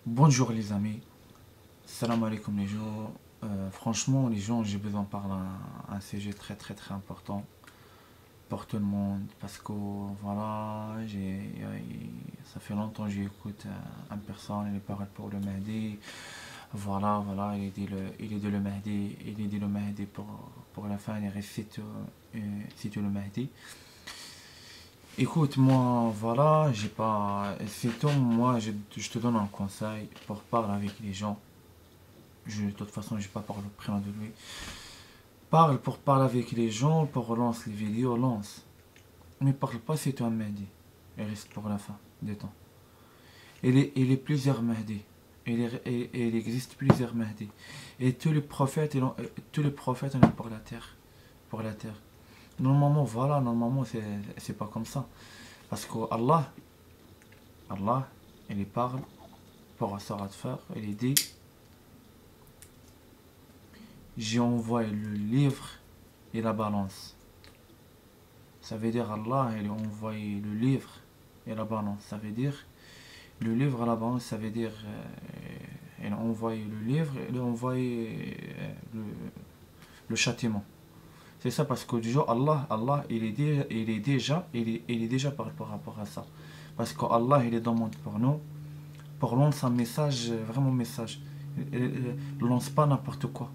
Bonjour les amis, salam alaikum les gens. Franchement les gens, j'ai besoin de parler un sujet très important pour tout le monde parce que voilà, ça fait longtemps que j'écoute une personne, il parle pour le Mahdi. Voilà, il dit le Mahdi, il dit le Mahdi pour la fin, il cite le Mahdi. Écoute, moi, voilà, j'ai pas. C'est tout, moi, je te donne un conseil pour parler avec les gens. De toute façon, j'ai pas parlé le prénom de lui. Parle pour parler avec les gens, pour relance les vidéos, lance. Mais parle pas si tu es un Mahdi. Il reste pour la fin des temps. Il est plusieurs Mahdi. Il existe plusieurs Mahdi. Et tous les prophètes, on est pour la terre. Pour la terre. Normalement, c'est pas comme ça. Parce que Allah, il parle pour Sarat Far, il dit j'ai envoyé le livre et la balance. Ça veut dire Allah, il a envoyé le livre et la balance. Ça veut dire le livre et la balance, ça veut dire il a envoyé le livre et il a envoyé le châtiment. C'est ça parce que du jour Allah, il est déjà par rapport à ça. Parce que Allah, il est demande pour nous, pour lancer un message, vraiment message. Lance pas n'importe quoi.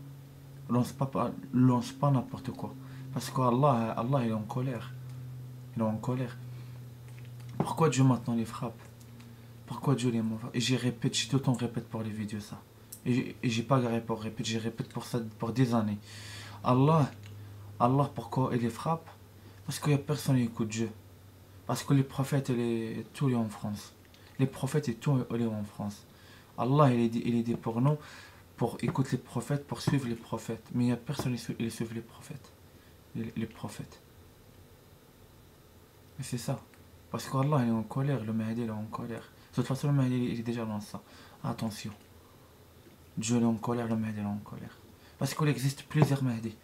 Lance pas n'importe quoi. Parce que Allah, il est en colère. Il est en colère. Pourquoi Dieu maintenant les frappe? Pourquoi Dieu les mauvais? Et j'ai tout le temps répète pour les vidéos ça. Et j'ai pas garé pour répéter, j'ai répète pour ça pour des années. Allah, Allah, pourquoi il les frappe? Parce qu'il n'y a personne qui écoute Dieu. Parce que les prophètes, tout est en France. Les prophètes et tout est en France. Allah, il est dit pour nous, pour écouter les prophètes, pour suivre les prophètes. Mais il n'y a personne qui suit les prophètes. Les prophètes. Et c'est ça. Parce qu'Allah il est en colère, le Mahdi il est en colère. De toute façon, le Mahdi il est déjà dans ça. Attention. Dieu est en colère, le Mahdi il est en colère. Parce qu'il existe plusieurs Mahdi.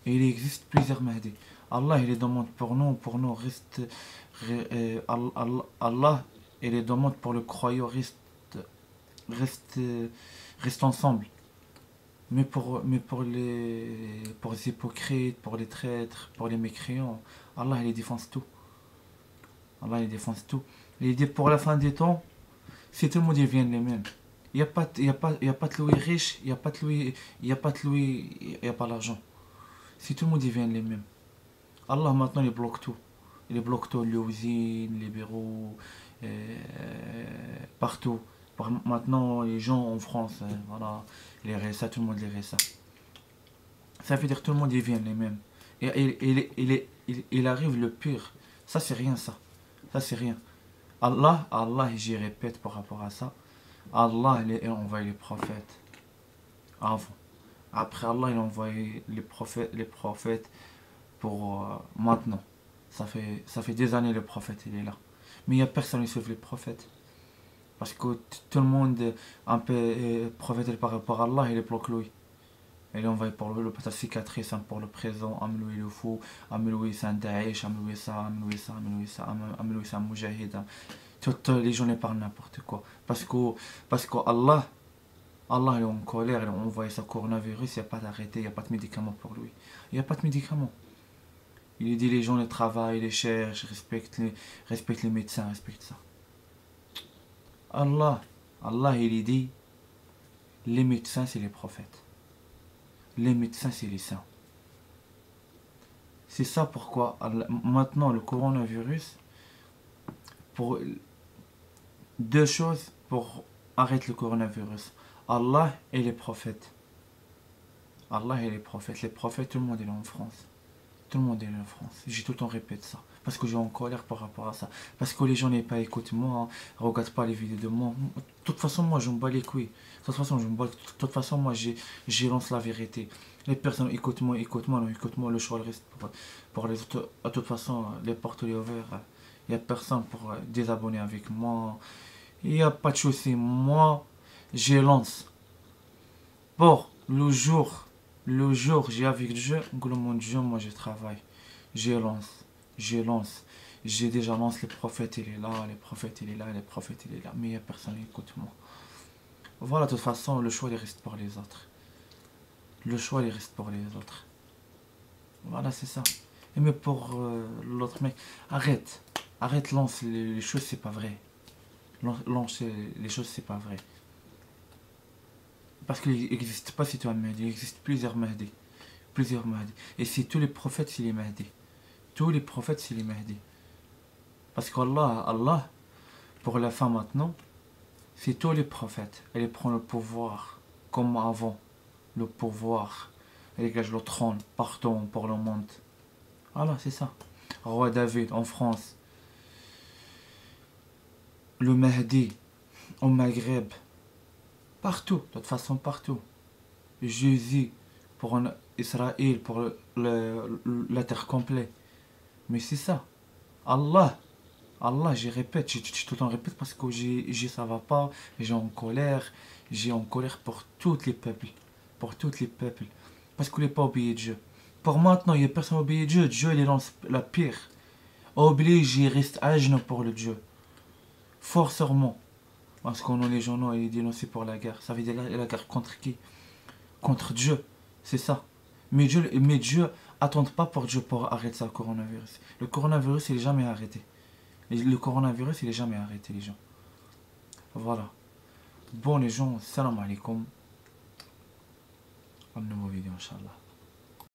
Et il existe plusieurs Mahdi. Allah il les demande pour nous, Allah il les demande pour le croyant, reste, reste ensemble. Pour les hypocrites, pour les traîtres, pour les mécréants, Allah il les défense tout. Allah il défonce tout. Il dit pour la fin des temps, si tout le monde devienne les mêmes. Il n'y a, pas, y a pas de Louis riche, il n'y a pas de Louis, il n'y a pas de Louis, il n'y a pas l'argent. Si tout le monde devienne les mêmes. Allah maintenant il bloque tout. Il bloque tout, les usines, les bureaux, partout. Maintenant les gens en France, voilà, les RSA, tout le monde les RSA. Ça veut dire que tout le monde devienne les mêmes. Et il arrive le pire. Ça c'est rien ça. Ça c'est rien. Allah, j'y répète par rapport à ça. Allah, il a envoyé les prophètes avant. Après Allah, il a envoyé les prophètes pour maintenant. Ça fait des années le prophète, il est là. Mais il n'y a personne qui suit les prophètes. Parce que tout le monde, un peu, prophète par rapport à Allah, il est bloqué lui. Il est envoyé pour le cicatrice, pour le présent, Ameloui le fou, Ameloui c'est un Daesh, Ameloui ça, Ameloui c'est un Moujahid. Toutes les gens ne parlent n'importe quoi. Parce que Allah est en colère, il a envoyé sa coronavirus, il n'y a pas d'arrêté, il n'y a pas de médicaments pour lui. Il n'y a pas de médicaments. Il dit les gens les travaillent, les cherchent, respectent les médecins, respectent ça. Allah il dit les médecins c'est les prophètes. Les médecins c'est les saints. C'est ça pourquoi maintenant le coronavirus, pour deux choses pour arrêter le coronavirus. Allah et les prophètes. Allah et les prophètes, tout le monde est là en France. Tout le monde est là en France. J'ai tout le temps répété ça. Parce que j'ai en colère par rapport à ça. Parce que les gens n'aiment pas écouter moi, regardent pas les vidéos de moi. De toute façon, moi, je me bats les couilles. De toute façon, moi, j'ai lance la vérité. Les personnes écoute-moi, non, écoute-moi, le choix le reste pour les autres. De toute façon, les portes sont ouvertes. Il n'y a personne pour désabonner avec moi. Il n'y a pas de souci. Moi, je lance. Bon, le jour, j'ai avec Dieu, mon Dieu, moi je travaille. Je lance. J'ai déjà lancé les prophètes, il est là, les prophètes, il est là, les prophètes, il est là. Mais il n'y a personne qui écoute moi. Voilà, de toute façon, le choix, il reste pour les autres. Le choix, il reste pour les autres. Voilà, c'est ça. Et mais pour l'autre mec, arrête. Arrête, lance les choses, c'est pas vrai. Lance les choses, c'est pas vrai. Parce qu'il n'existe pas si tu as Mahdi, il existe plusieurs Mahdi. Plusieurs Mahdi. Et c'est tous les prophètes, c'est les Mahdi. Tous les prophètes, c'est les Mahdi. Parce qu'Allah, pour la fin maintenant, c'est tous les prophètes. Elle prend le pouvoir, comme avant. Le pouvoir. Elle dégage le trône partout pour le monde. Voilà, c'est ça. Roi David en France. Le Mahdi au Maghreb. Partout, de toute façon partout. Jésus pour Israël, pour la terre complète. Mais c'est ça. Allah, Allah, je répète, je tout le temps répète parce que ça va pas, j'ai en colère, j'ai en colère pour tous les peuples. Pour tous les peuples. Parce qu'il n'est pas obéi Dieu. Pour maintenant, il n'y a personne obéi Dieu. Dieu, il lance la pire. Obligé, il reste à genoux pour le Dieu. Forcément. Parce qu'on a les journaux et ils dénoncent pour la guerre. Ça veut dire la guerre contre qui? Contre Dieu. C'est ça. Mais Dieu attend pas pour Dieu pour arrêter ça, le coronavirus. Le coronavirus, il n'est jamais arrêté. Le coronavirus, il n'est jamais arrêté, les gens. Voilà. Bon, les gens, salam alaikum. À une nouvelle vidéo, Inch'Allah.